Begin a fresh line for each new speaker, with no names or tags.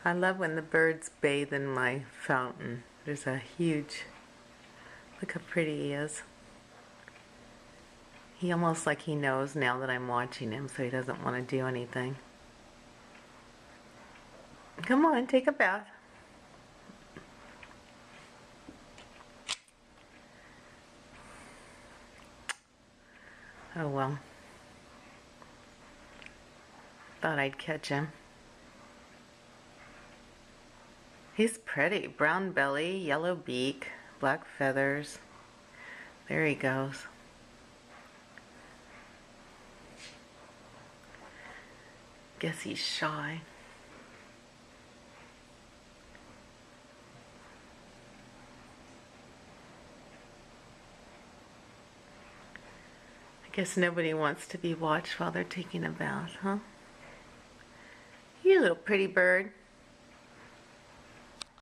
I love when the birds bathe in my fountain. There's a huge, look how pretty he is. He almost like he knows now that I'm watching him, so he doesn't want to do anything. Come on, take a bath. Oh well. Thought I'd catch him. He's pretty. Brown belly, yellow beak, black feathers. There he goes. Guess he's shy. I guess nobody wants to be watched while they're taking a bath, huh? You little pretty bird.